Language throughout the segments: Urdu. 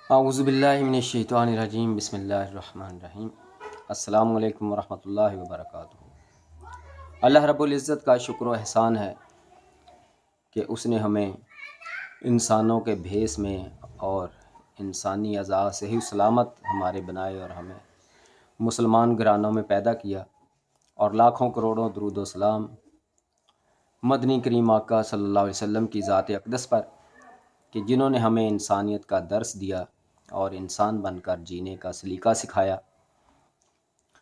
اعوذ باللہ من الشیطان الرجیم، بسم اللہ الرحمن الرحیم۔ السلام علیکم ورحمۃ اللہ وبرکاتہ۔ اللہ رب العزت کا شکر و احسان ہے کہ اس نے ہمیں انسانوں کے بھیس میں اور انسانی اعضاء صحیح سلامت ہمارے بنائے اور ہمیں مسلمان گھرانوں میں پیدا کیا، اور لاکھوں کروڑوں درود و سلام مدنی کریم آقا صلی اللہ علیہ وسلم کی ذات اقدس پر کہ جنہوں نے ہمیں انسانیت کا درس دیا اور انسان بن کر جینے کا سلیقہ سکھایا۔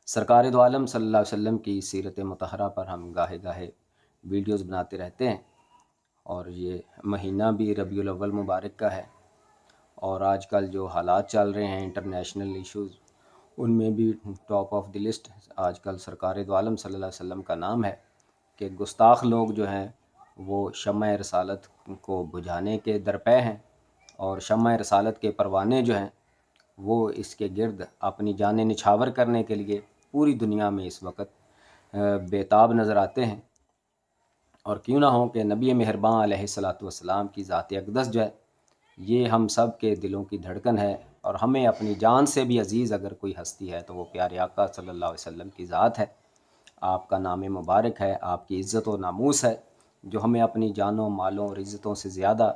سرکار دو عالم صلی اللہ علیہ وسلم کی سیرت مطہرہ پر ہم گاہے گاہے ویڈیوز بناتے رہتے ہیں، اور یہ مہینہ بھی ربیع الاول مبارک کا ہے، اور آج کل جو حالات چل رہے ہیں انٹرنیشنل ایشوز، ان میں بھی ٹاپ آف دی لسٹ آج کل سرکار دو عالم صلی اللہ علیہ وسلم کا نام ہے کہ گستاخ لوگ جو ہیں وہ شمع رسالت کو بجھانے کے درپے ہیں، اور شمع رسالت کے پروانے جو ہیں وہ اس کے گرد اپنی جانیں نچھاور کرنے کے لیے پوری دنیا میں اس وقت بےتاب نظر آتے ہیں۔ اور کیوں نہ ہو کہ نبی مہرباں علیہ الصلاۃ والسلام کی ذات اقدس جو ہے یہ ہم سب کے دلوں کی دھڑکن ہے، اور ہمیں اپنی جان سے بھی عزیز اگر کوئی ہستی ہے تو وہ پیارے آقا صلی اللہ علیہ وسلم کی ذات ہے۔ آپ کا نام مبارک ہے، آپ کی عزت و ناموس ہے، جو ہمیں اپنی جانوں مالوں اور عزتوں سے زیادہ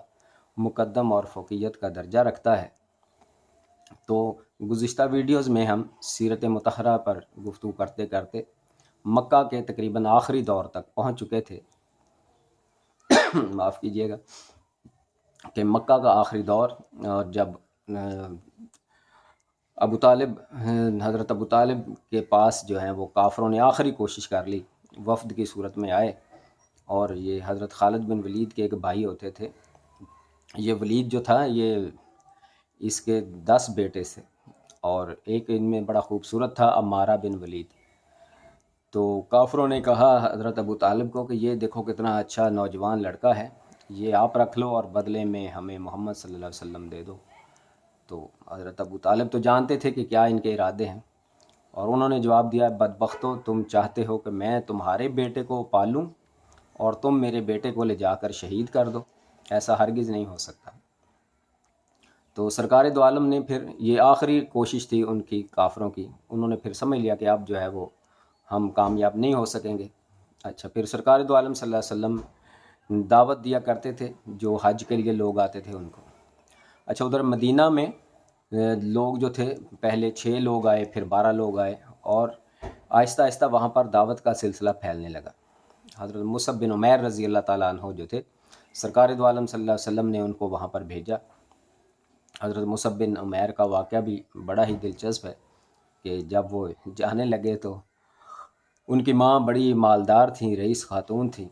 مقدم اور فوقیت کا درجہ رکھتا ہے۔ تو گزشتہ ویڈیوز میں ہم سیرت مطہرہ پر گفتگو کرتے کرتے مکہ کے تقریباً آخری دور تک پہنچ چکے تھے۔ معاف کیجیے گا کہ مکہ کا آخری دور، اور جب حضرت ابو طالب کے پاس جو ہیں وہ کافروں نے آخری کوشش کر لی، وفد کی صورت میں آئے، اور یہ حضرت خالد بن ولید کے ایک بھائی ہوتے تھے۔ یہ ولید جو تھا یہ اس کے 10 بیٹے سے، اور ایک ان میں بڑا خوبصورت تھا عمارہ بن ولید۔ تو کافروں نے کہا حضرت ابو طالب کو کہ یہ دیکھو کتنا اچھا نوجوان لڑکا ہے، یہ آپ رکھ لو اور بدلے میں ہمیں محمد صلی اللہ علیہ وسلم دے دو۔ تو حضرت ابو طالب تو جانتے تھے کہ کیا ان کے ارادے ہیں، اور انہوں نے جواب دیا، بدبختو، تم چاہتے ہو کہ میں تمہارے بیٹے کو پالوں اور تم میرے بیٹے کو لے جا کر شہید کر دو؟ ایسا ہرگز نہیں ہو سکتا۔ تو سرکار دو عالم نے پھر یہ آخری کوشش تھی ان کی کافروں کی، انہوں نے پھر سمجھ لیا کہ اب جو ہے وہ ہم کامیاب نہیں ہو سکیں گے۔ اچھا، پھر سرکار دو عالم صلی اللہ علیہ وسلم دعوت دیا کرتے تھے جو حج کے لیے لوگ آتے تھے ان کو۔ اچھا، ادھر مدینہ میں لوگ جو تھے پہلے 6 لوگ آئے، پھر 12 لوگ آئے، اور آہستہ آہستہ وہاں پر دعوت کا سلسلہ پھیلنے لگا۔ حضرت مصعب بن عمیر رضی اللہ تعالیٰ عنہ جو تھے، سرکار دو عالم صلی اللہ علیہ وسلم نے ان کو وہاں پر بھیجا۔ حضرت مصعب بن عمیر کا واقعہ بھی بڑا ہی دلچسپ ہے کہ جب وہ جانے لگے تو ان کی ماں بڑی مالدار تھیں، رئیس خاتون تھیں،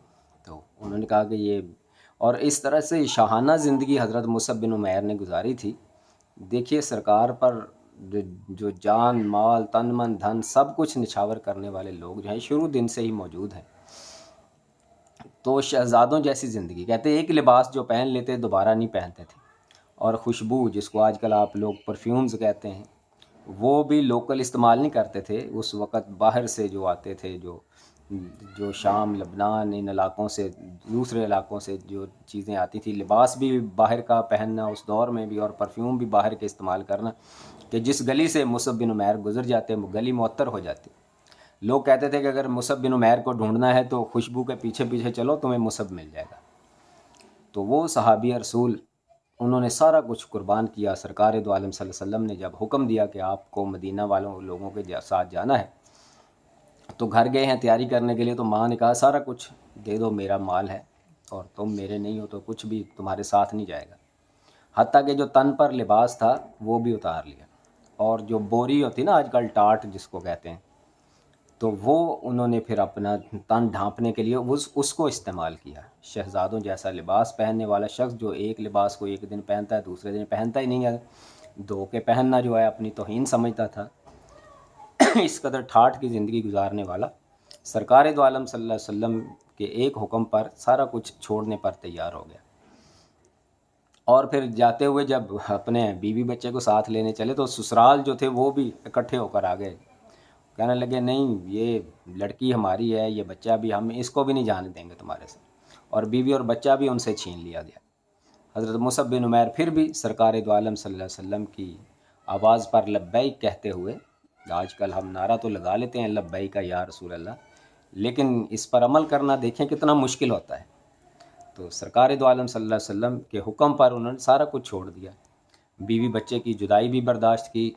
تو انہوں نے کہا کہ یہ، اور اس طرح سے شاہانہ زندگی حضرت مصعب بن عمیر نے گزاری تھی۔ دیکھیے سرکار پر جو جان مال تن من دھن سب کچھ نچھاور کرنے والے لوگ جو ہیں شروع دن سے ہی موجود ہیں۔ تو شہزادوں جیسی زندگی، کہتے ایک لباس جو پہن لیتے دوبارہ نہیں پہنتے تھے، اور خوشبو جس کو آج کل آپ لوگ پرفیومز کہتے ہیں وہ بھی لوکل استعمال نہیں کرتے تھے۔ اس وقت باہر سے جو آتے تھے، جو شام، لبنان، ان علاقوں سے، دوسرے علاقوں سے جو چیزیں آتی تھی، لباس بھی باہر کا پہننا اس دور میں بھی، اور پرفیوم بھی باہر کے استعمال کرنا، کہ جس گلی سے مصعب بن عمیر گزر جاتے وہ گلی معطر ہو جاتی۔ لوگ کہتے تھے کہ اگر مصعب بن عمیر کو ڈھونڈنا ہے تو خوشبو کے پیچھے پیچھے چلو، تمہیں مصعب مل جائے گا۔ تو وہ صحابی رسول، انہوں نے سارا کچھ قربان کیا۔ سرکار دو عالم صلی اللہ علیہ وسلم نے جب حکم دیا کہ آپ کو مدینہ والوں لوگوں کے ساتھ جانا ہے، تو گھر گئے ہیں تیاری کرنے کے لیے، تو ماں نے کہا سارا کچھ دے دو، میرا مال ہے اور تم میرے نہیں ہو تو کچھ بھی تمہارے ساتھ نہیں جائے گا۔ حتیٰ کہ جو تن پر لباس تھا وہ بھی اتار لیا، اور جو بوری ہوتی نا آج کل ٹاٹ جس کو کہتے ہیں، تو وہ انہوں نے پھر اپنا تن ڈھانپنے کے لیے اس کو استعمال کیا۔ شہزادوں جیسا لباس پہننے والا شخص جو ایک لباس کو ایک دن پہنتا ہے دوسرے دن پہنتا ہی نہیں ہے، دھو کے پہننا جو ہے اپنی توہین سمجھتا تھا، اس قدر ٹھاٹھ کی زندگی گزارنے والا سرکار دو عالم صلی اللہ علیہ وسلم کے ایک حکم پر سارا کچھ چھوڑنے پر تیار ہو گیا۔ اور پھر جاتے ہوئے جب اپنے بیوی بچے کو ساتھ لینے چلے تو سسرال جو تھے وہ بھی اکٹھے ہو کر آ گئے، کہنے لگے نہیں، یہ لڑکی ہماری ہے، یہ بچہ بھی ہم اس کو بھی نہیں جانے دیں گے تمہارے سے، اور بیوی اور بچہ بھی ان سے چھین لیا گیا۔ حضرت مصعب بن عمیر پھر بھی سرکار دو عالم صلی اللہ علیہ وسلم کی آواز پر لبیک کہتے ہوئے، آج کل ہم نعرہ تو لگا لیتے ہیں لبیک یا رسول اللہ، لیکن اس پر عمل کرنا دیکھیں کتنا مشکل ہوتا ہے۔ تو سرکار دو عالم صلی اللہ علیہ وسلم کے حکم پر انہوں نے سارا کچھ چھوڑ دیا، بیوی بچے کی جدائی بھی برداشت کی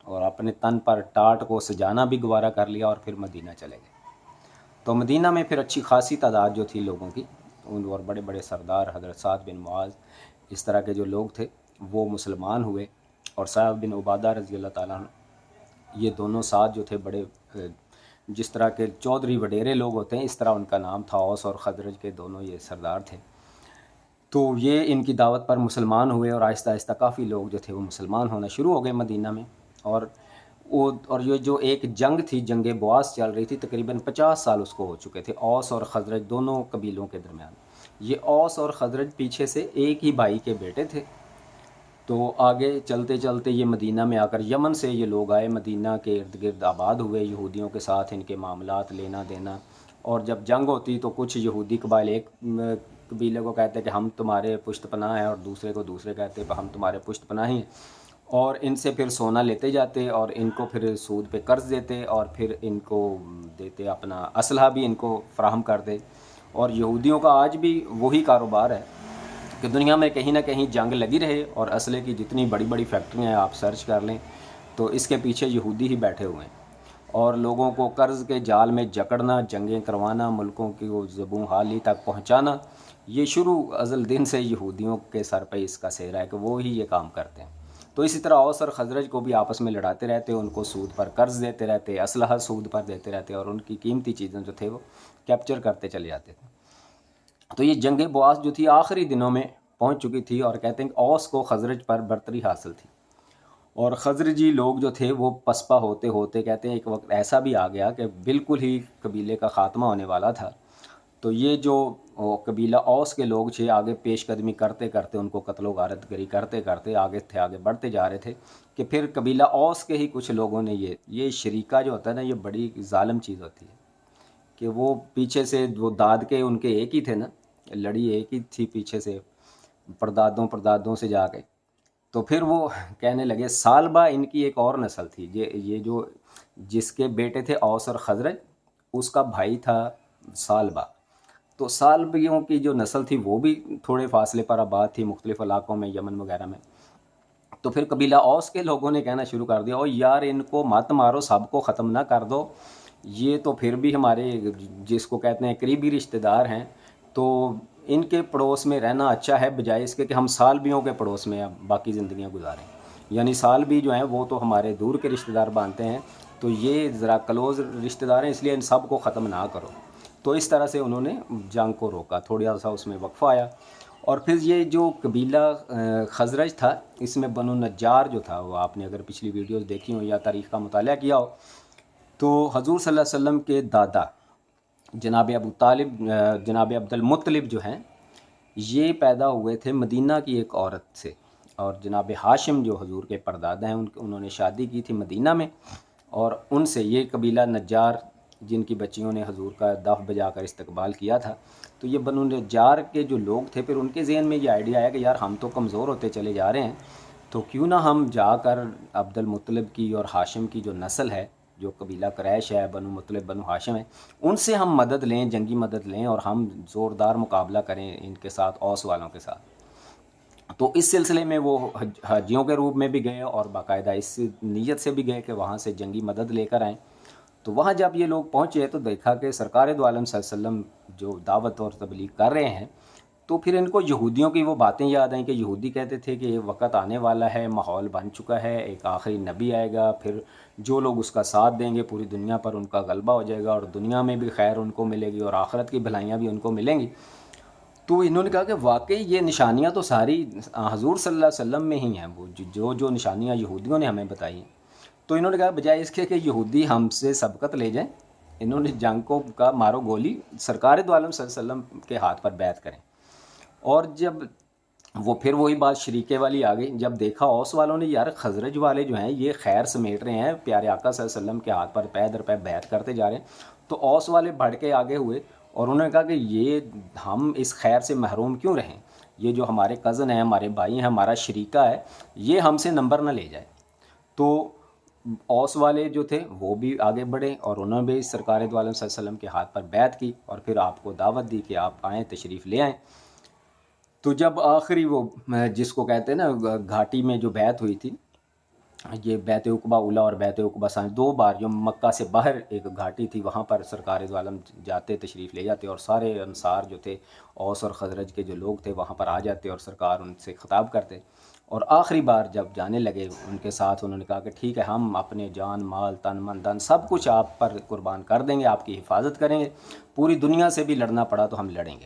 اور اپنے تن پر ٹاٹ کو سجانا بھی گوارا کر لیا، اور پھر مدینہ چلے گئے۔ تو مدینہ میں پھر اچھی خاصی تعداد جو تھی لوگوں کی، ان اور بڑے بڑے سردار حضرت سعد بن معاذ اس طرح کے جو لوگ تھے وہ مسلمان ہوئے، اور سعد بن عبادہ رضی اللہ تعالیٰ عنہ، یہ دونوں ساتھ جو تھے بڑے جس طرح کے چودھری وڈیرے لوگ ہوتے ہیں اس طرح ان کا نام تھا، اوس اور خزرج کے دونوں یہ سردار تھے۔ تو یہ ان کی دعوت پر مسلمان ہوئے، اور آہستہ آہستہ کافی لوگ جو تھے وہ مسلمان ہونا شروع ہو گئے مدینہ میں۔ اور یہ جو ایک جنگ تھی، جنگ بواس چل رہی تھی، تقریباً 50 سال اس کو ہو چکے تھے، اوس اور خزرج دونوں قبیلوں کے درمیان۔ یہ اوس اور خزرج پیچھے سے ایک ہی بھائی کے بیٹے تھے۔ تو آگے چلتے چلتے یہ مدینہ میں آ کر یمن سے یہ لوگ آئے، مدینہ کے ارد گرد آباد ہوئے، یہودیوں کے ساتھ ان کے معاملات لینا دینا، اور جب جنگ ہوتی تو کچھ یہودی قبائل ایک قبیلے کو کہتے کہ ہم تمہارے پشت پناہ ہیں، اور دوسرے کو دوسرے کہتے ہم تمہارے پشت پناہ ہیں، اور ان سے پھر سونا لیتے جاتے، اور ان کو پھر سود پہ قرض دیتے، اور پھر ان کو دیتے اپنا اسلحہ بھی ان کو فراہم کرتے۔ اور یہودیوں کا آج بھی وہی کاروبار ہے کہ دنیا میں کہیں نہ کہیں جنگ لگی رہے، اور اسلحے کی جتنی بڑی بڑی فیکٹریاں ہیں آپ سرچ کر لیں تو اس کے پیچھے یہودی ہی بیٹھے ہوئے ہیں، اور لوگوں کو قرض کے جال میں جکڑنا، جنگیں کروانا، ملکوں کی وہ زبوں حالی تک پہنچانا، یہ شروع ازل دن سے یہودیوں کے سر پہ اس کا سہرا ہے کہ وہ ہی یہ کام کرتے ہیں۔ تو اسی طرح اوس اور خزرج کو بھی آپس میں لڑاتے رہتے، ان کو سود پر قرض دیتے رہتے، اسلحہ سود پر دیتے رہتے، اور ان کی قیمتی چیزیں جو تھے وہ کیپچر کرتے چلے جاتے تھے۔ تو یہ جنگ بواس جو تھی آخری دنوں میں پہنچ چکی تھی، اور کہتے ہیں کہ اوس کو خزرج پر برتری حاصل تھی، اور خزرجی لوگ جو تھے وہ پسپا ہوتے ہوتے کہتے ہیں ایک وقت ایسا بھی آ گیا کہ بالکل ہی قبیلے کا خاتمہ ہونے والا تھا۔ تو یہ جو قبیلہ اوس کے لوگ تھے آگے پیش قدمی کرتے کرتے، ان کو قتل و غارت گری کرتے کرتے آگے بڑھتے جا رہے تھے، کہ پھر قبیلہ اوس کے ہی کچھ لوگوں نے یہ شریکہ جو ہوتا ہے نا، یہ بڑی ظالم چیز ہوتی ہے کہ وہ پیچھے سے وہ داد کے ان کے ایک ہی تھے نا، لڑی ایک ہی تھی پیچھے سے پردادوں سے جا کے، تو پھر وہ کہنے لگے سالبہ ان کی ایک اور نسل تھی، یہ جو جس کے بیٹے تھے اوس اور خزرج، اس کا بھائی تھا سالبہ۔ تو سالبیوں کی جو نسل تھی وہ بھی تھوڑے فاصلے پر آباد تھی مختلف علاقوں میں، یمن وغیرہ میں۔ تو پھر قبیلہ اوس کے لوگوں نے کہنا شروع کر دیا، او یار ان کو مت مارو، سب کو ختم نہ کر دو، یہ تو پھر بھی ہمارے جس کو کہتے ہیں قریبی رشتہ دار ہیں، تو ان کے پڑوس میں رہنا اچھا ہے بجائے اس کے کہ ہم سالبیوں کے پڑوس میں باقی زندگیاں گزاریں۔ یعنی سالبی جو ہیں وہ تو ہمارے دور کے رشتہ دار بانتے ہیں، تو یہ ذرا کلوز رشتہ دار ہیں، اس لیے ان سب کو ختم نہ کرو۔ تو اس طرح سے انہوں نے جنگ کو روکا، تھوڑا سا اس میں وقفہ آیا۔ اور پھر یہ جو قبیلہ خزرج تھا، اس میں بنو نجار جو تھا، وہ آپ نے اگر پچھلی ویڈیوز دیکھی ہوں یا تاریخ کا مطالعہ کیا ہو، تو حضور صلی اللہ علیہ وسلم کے دادا جناب ابو طالب، جناب عبد المطلب جو ہیں، یہ پیدا ہوئے تھے مدینہ کی ایک عورت سے، اور جناب ہاشم جو حضور کے پردادا ہیں انہوں نے شادی کی تھی مدینہ میں، اور ان سے یہ قبیلہ نجار جن کی بچیوں نے حضور کا دف بجا کر استقبال کیا تھا، تو یہ بنو نجار کے جو لوگ تھے، پھر ان کے ذہن میں یہ آئیڈیا آیا کہ یار ہم تو کمزور ہوتے چلے جا رہے ہیں، تو کیوں نہ ہم جا کر عبد المطلب کی اور ہاشم کی جو نسل ہے، جو قبیلہ قریش ہے، بنو مطلب بنو ہاشم ہے، ان سے ہم مدد لیں، جنگی مدد لیں، اور ہم زوردار مقابلہ کریں ان کے ساتھ، اوس والوں کے ساتھ۔ تو اس سلسلے میں وہ حاجیوں کے روپ میں بھی گئے، اور باقاعدہ اس نیت سے بھی گئے کہ وہاں سے جنگی مدد لے کر آئیں۔ تو وہاں جب یہ لوگ پہنچے تو دیکھا کہ سرکار دو عالم صلی اللہ علیہ وسلم جو دعوت اور تبلیغ کر رہے ہیں، تو پھر ان کو یہودیوں کی وہ باتیں یاد آئیں کہ یہودی کہتے تھے کہ یہ وقت آنے والا ہے، ماحول بن چکا ہے، ایک آخری نبی آئے گا، پھر جو لوگ اس کا ساتھ دیں گے پوری دنیا پر ان کا غلبہ ہو جائے گا، اور دنیا میں بھی خیر ان کو ملے گی اور آخرت کی بھلائیاں بھی ان کو ملیں گی۔ تو انہوں نے کہا کہ واقعی یہ نشانیاں تو ساری حضور صلی اللہ علیہ وسلم میں ہی ہیں، وہ جو نشانیاں یہودیوں نے ہمیں بتائی ہیں۔ تو انہوں نے کہا بجائے اس کے کہ یہودی ہم سے سبقت لے جائیں، انہوں نے جنگ کو کہا مارو گولی، سرکار دو عالم صلی اللہ علیہ وسلم کے ہاتھ پر بیعت کریں۔ اور جب وہ پھر وہی بات شریکے والی آ گئی، جب دیکھا اوس والوں نے یار خزرج والے جو ہیں یہ خیر سمیٹ رہے ہیں، پیارے آقا صلی اللہ علیہ وسلم کے ہاتھ پر پے در پے بیعت کرتے جا رہے ہیں، تو اوس والے بڑھ کے آگے ہوئے، اور انہوں نے کہا کہ یہ ہم اس خیر سے محروم کیوں رہیں، یہ جو ہمارے کزن ہیں، ہمارے بھائی ہیں، ہمارا شریکہ ہے، یہ ہم سے نمبر نہ لے جائے۔ تو اوس والے جو تھے وہ بھی آگے بڑھے اور انہوں نے بھی سرکار دو عالم صلی اللہ علیہ وسلم کے ہاتھ پر بیعت کی اور پھر آپ کو دعوت دی کہ آپ آئیں، تشریف لے آئیں۔ تو جب آخری وہ جس کو کہتے ہیں نا گھاٹی میں جو بیعت ہوئی تھی، یہ بیت عقبہ اولیٰ اور بیت عقبہ ثانی، 2 بار جو مکہ سے باہر ایک گھاٹی تھی، وہاں پر سرکار دو عالم جاتے، تشریف لے جاتے اور سارے انصار جو تھے، اوس اور خزرج کے جو لوگ تھے، وہاں پر آ جاتے اور سرکار ان سے خطاب کرتے۔ اور آخری بار جب جانے لگے ان کے ساتھ، انہوں نے کہا کہ ٹھیک ہے، ہم اپنے جان مال تن من دھن سب کچھ آپ پر قربان کر دیں گے، آپ کی حفاظت کریں گے، پوری دنیا سے بھی لڑنا پڑا تو ہم لڑیں گے۔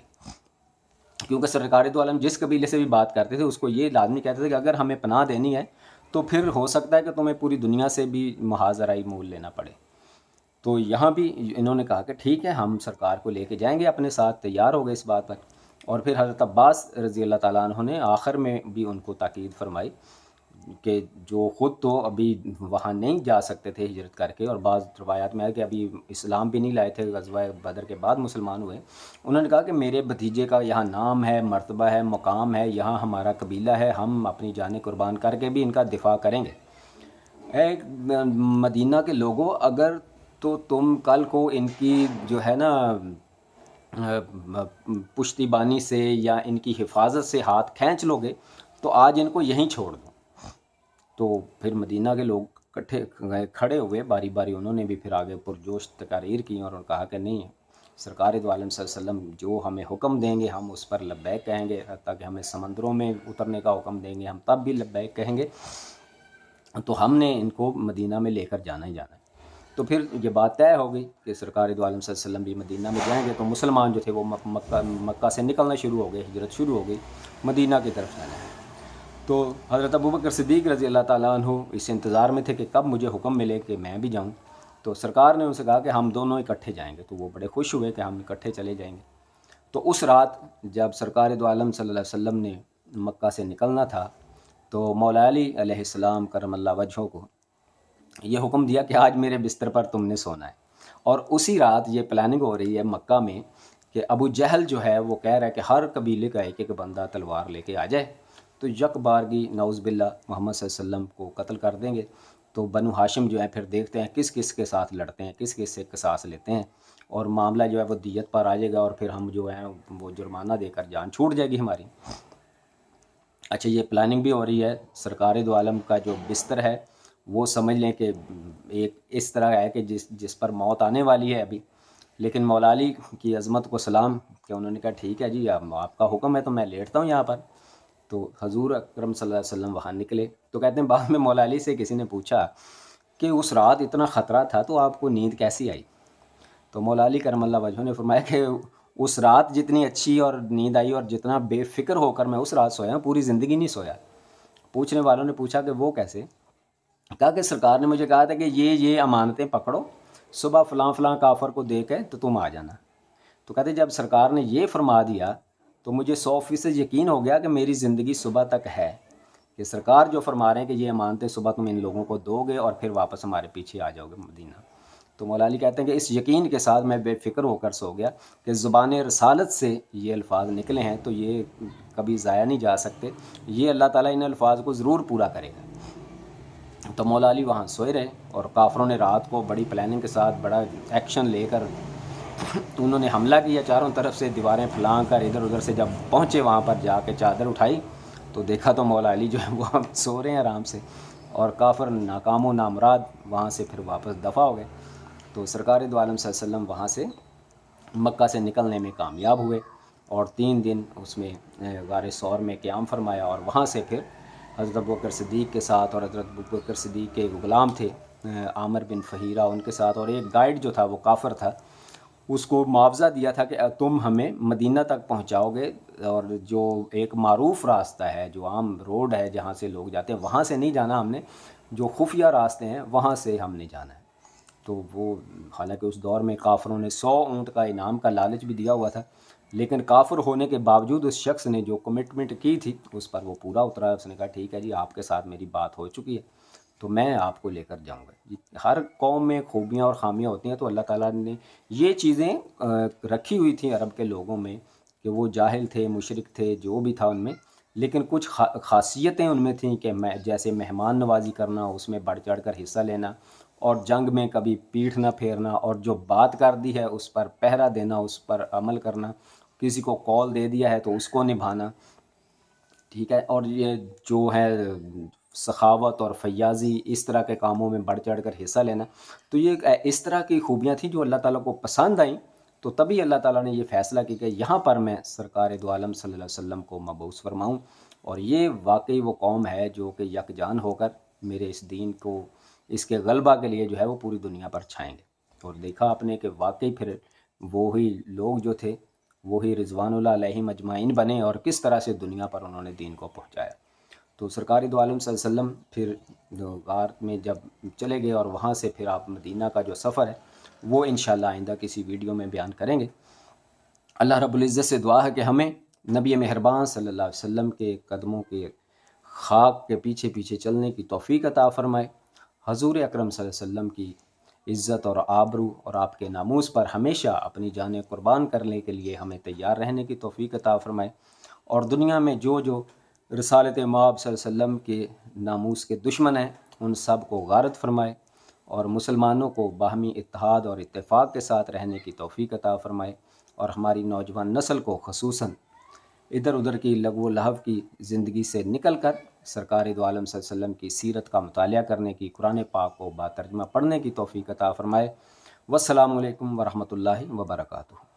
کیونکہ سرکار دو عالم جس قبیلے سے بھی بات کرتے تھے، اس کو یہ لازمی کہتے تھے کہ اگر ہمیں پناہ دینی ہے تو پھر ہو سکتا ہے کہ تمہیں پوری دنیا سے بھی محاذرائی مول لینا پڑے۔ تو یہاں بھی انہوں نے کہا کہ ٹھیک ہے، ہم سرکار کو لے کے جائیں گے اپنے ساتھ، تیار ہو گئے اس بات پر۔ اور پھر حضرت عباس رضی اللہ تعالیٰ عنہ نے آخر میں بھی ان کو تاکید فرمائی کہ جو خود تو ابھی وہاں نہیں جا سکتے تھے ہجرت کر کے، اور بعض روایات میں ہے کہ ابھی اسلام بھی نہیں لائے تھے، غزوہ بدر کے بعد مسلمان ہوئے، انہوں نے کہا کہ میرے بھتیجے کا یہاں نام ہے، مرتبہ ہے، مقام ہے، یہاں ہمارا قبیلہ ہے، ہم اپنی جانیں قربان کر کے بھی ان کا دفاع کریں گے۔ اے مدینہ کے لوگوں، اگر تو تم کل کو ان کی جو ہے نا پشتی بانی سے یا ان کی حفاظت سے ہاتھ کھینچ لو گے تو آج ان کو یہیں چھوڑ دو۔ تو پھر مدینہ کے لوگ کھڑے ہوئے باری باری، انہوں نے بھی پھر آگے پرجوش تقاریر کی اور کہا کہ نہیں، سرکار دو عالم صلی اللہ علیہ وسلم جو ہمیں حکم دیں گے ہم اس پر لبیک کہیں گے، حتیٰ کہ ہمیں سمندروں میں اترنے کا حکم دیں گے ہم تب بھی لبیک کہیں گے۔ تو ہم نے ان کو مدینہ میں لے کر جانا ہی جانا ہے۔ تو پھر یہ بات طے ہو گئی کہ سرکار دو عالم صلی اللہ علیہ وسلم بھی مدینہ میں جائیں گے۔ تو مسلمان جو تھے وہ مکہ سے نکلنا شروع ہو گئے، ہجرت شروع ہو گئی مدینہ کی طرف جانا ہے۔ تو حضرت ابوبکر صدیق رضی اللہ تعالیٰ عنہ اس انتظار میں تھے کہ کب مجھے حکم ملے کہ میں بھی جاؤں۔ تو سرکار نے ان سے کہا کہ ہم دونوں اکٹھے جائیں گے، تو وہ بڑے خوش ہوئے کہ ہم اکٹھے چلے جائیں گے۔ تو اس رات جب سرکار دو عالم صلی اللہ علیہ وسلم نے مکہ سے نکلنا تھا، تو مولا علی علیہ السلام کرم اللہ وجہہ کو یہ حکم دیا کہ آج میرے بستر پر تم نے سونا ہے۔ اور اسی رات یہ پلاننگ ہو رہی ہے مکہ میں کہ ابو جہل جو ہے وہ کہہ رہا ہے کہ ہر قبیلے کا ایک ایک بندہ تلوار لے کے آ جائے، تو یک بارگی نعوذ باللہ محمد صلی اللہ علیہ وسلم کو قتل کر دیں گے۔ تو بنو ہاشم جو ہیں پھر دیکھتے ہیں کس کس کے ساتھ لڑتے ہیں، کس کس سے قصاص لیتے ہیں، اور معاملہ جو ہے وہ دیت پر آ جائے گا، اور پھر ہم جو ہیں وہ جرمانہ دے کر جان چھوٹ جائے گی ہماری۔ اچھا، یہ پلاننگ بھی ہو رہی ہے۔ سرکار دو عالم کا جو بستر ہے وہ سمجھ لیں کہ ایک اس طرح ہے کہ جس پر موت آنے والی ہے ابھی، لیکن مولا علی کی عظمت کو سلام کہ انہوں نے کہا ٹھیک ہے جی، آپ کا حکم ہے تو میں لیٹتا ہوں یہاں پر۔ تو حضور اکرم صلی اللہ علیہ وسلم وہاں نکلے۔ تو کہتے ہیں بعد میں مولا علی سے کسی نے پوچھا کہ اس رات اتنا خطرہ تھا تو آپ کو نیند کیسی آئی؟ تو مولا علی کرم اللہ وجہہ نے فرمایا کہ اس رات جتنی اچھی اور نیند آئی اور جتنا بے فکر ہو کر میں اس رات سویا ہوں، پوری زندگی نہیں سویا۔ پوچھنے والوں نے پوچھا کہ وہ کیسے؟ کہا کہ سرکار نے مجھے کہا تھا کہ یہ امانتیں پکڑو، صبح فلاں فلاں کافر کو دے کے تو تم آ جانا۔ تو کہتے جب سرکار نے یہ فرما دیا تو مجھے 100% یقین ہو گیا کہ میری زندگی صبح تک ہے، کہ سرکار جو فرما رہے ہیں کہ یہ امانتیں صبح تم ان لوگوں کو دو گے اور پھر واپس ہمارے پیچھے آ جاؤ گے مدینہ۔ تو مولا علی کہتے ہیں کہ اس یقین کے ساتھ میں بے فکر ہو کر سو گیا کہ زبان رسالت سے یہ الفاظ نکلے ہیں تو یہ کبھی ضائع نہیں جا سکتے، یہ اللہ تعالیٰ ان الفاظ کو ضرور پورا کرے گا۔ تو مولا علی وہاں سوئے رہے، اور کافروں نے رات کو بڑی پلاننگ کے ساتھ بڑا ایکشن لے کر انہوں نے حملہ کیا، چاروں طرف سے دیواریں پھلانگ کر ادھر ادھر سے جب پہنچے وہاں پر جا کے چادر اٹھائی تو دیکھا تو مولا علی جو ہے وہ سو رہے ہیں آرام سے، اور کافر ناکام و نامراد وہاں سے پھر واپس دفع ہو گئے۔ تو سرکار دو عالم صلی اللہ علیہ وسلم وہاں سے مکہ سے نکلنے میں کامیاب ہوئے، اور 3 دن اس میں غار ثور میں قیام فرمایا، اور وہاں سے پھر حضرت ابوبکر صدیق کے ساتھ، اور حضرت ابوبکر صدیق کے غلام تھے عامر بن فہیرہ، ان کے ساتھ، اور ایک گائیڈ جو تھا وہ کافر تھا، اس کو معاوضہ دیا تھا کہ تم ہمیں مدینہ تک پہنچاؤ گے، اور جو ایک معروف راستہ ہے، جو عام روڈ ہے جہاں سے لوگ جاتے ہیں، وہاں سے نہیں جانا ہم نے، جو خفیہ راستے ہیں وہاں سے ہم نے جانا ہے۔ تو وہ حالانکہ اس دور میں کافروں نے 100 اونٹ کا انعام کا لالچ بھی دیا ہوا تھا، لیکن کافر ہونے کے باوجود اس شخص نے جو کمٹمنٹ کی تھی اس پر وہ پورا اترا۔ اس نے کہا ٹھیک ہے جی، آپ کے ساتھ میری بات ہو چکی ہے تو میں آپ کو لے کر جاؤں گا۔ ہر قوم میں خوبیاں اور خامیاں ہوتی ہیں، تو اللہ تعالیٰ نے یہ چیزیں رکھی ہوئی تھیں عرب کے لوگوں میں کہ وہ جاہل تھے، مشرک تھے، جو بھی تھا ان میں، لیکن کچھ خاصیتیں ان میں تھیں کہ جیسے مہمان نوازی کرنا، اس میں بڑھ چڑھ کر حصہ لینا، اور جنگ میں کبھی پیٹھ نہ پھیرنا، اور جو بات کر دی ہے اس پر پہرا دینا، اس پر عمل کرنا، کسی کو کال دے دیا ہے تو اس کو نبھانا، ٹھیک ہے، اور یہ جو ہے سخاوت اور فیاضی، اس طرح کے کاموں میں بڑھ چڑھ کر حصہ لینا. تو یہ اس طرح کی خوبیاں تھیں جو اللہ تعالیٰ کو پسند آئیں. تو تبھی اللہ تعالیٰ نے یہ فیصلہ کی کہ یہاں پر میں سرکار دو عالم صلی اللہ علیہ وسلم کو مبعوث فرماؤں، اور یہ واقعی وہ قوم ہے جو کہ یکجان ہو کر میرے اس دین کو، اس کے غلبہ کے لیے جو ہے وہ پوری دنیا پر چھائیں گے. اور دیکھا آپ نے کہ واقعی پھر وہی لوگ جو تھے وہی رضوان اللہ علیہم اجمعین بنے، اور کس طرح سے دنیا پر انہوں نے دین کو پہنچایا. تو سرکار دو عالم صلی اللہ علیہ وسلم پھر غار میں جب چلے گئے، اور وہاں سے پھر آپ مدینہ کا جو سفر ہے وہ انشاءاللہ آئندہ کسی ویڈیو میں بیان کریں گے. اللہ رب العزت سے دعا ہے کہ ہمیں نبی مہربان صلی اللہ علیہ وسلم کے قدموں کے خاک کے پیچھے پیچھے چلنے کی توفیق عطا فرمائے. حضور اکرم صلی اللہ علیہ وسلم کی عزت اور آبرو اور آپ کے ناموس پر ہمیشہ اپنی جانیں قربان کرنے کے لیے ہمیں تیار رہنے کی توفیق عطا فرمائے. اور دنیا میں جو رسالت مآب صلی اللہ علیہ وسلم کے ناموس کے دشمن ہیں ان سب کو غارت فرمائے، اور مسلمانوں کو باہمی اتحاد اور اتفاق کے ساتھ رہنے کی توفیق عطا فرمائے، اور ہماری نوجوان نسل کو خصوصاً ادھر ادھر کی لغو و لہو کی زندگی سے نکل کر سرکار دو عالم صلی اللہ علیہ وسلم کی سیرت کا مطالعہ کرنے کی، قرآن پاک کو با ترجمہ پڑھنے کی توفیق عطا فرمائے. والسلام علیکم ورحمۃ اللہ وبرکاتہ.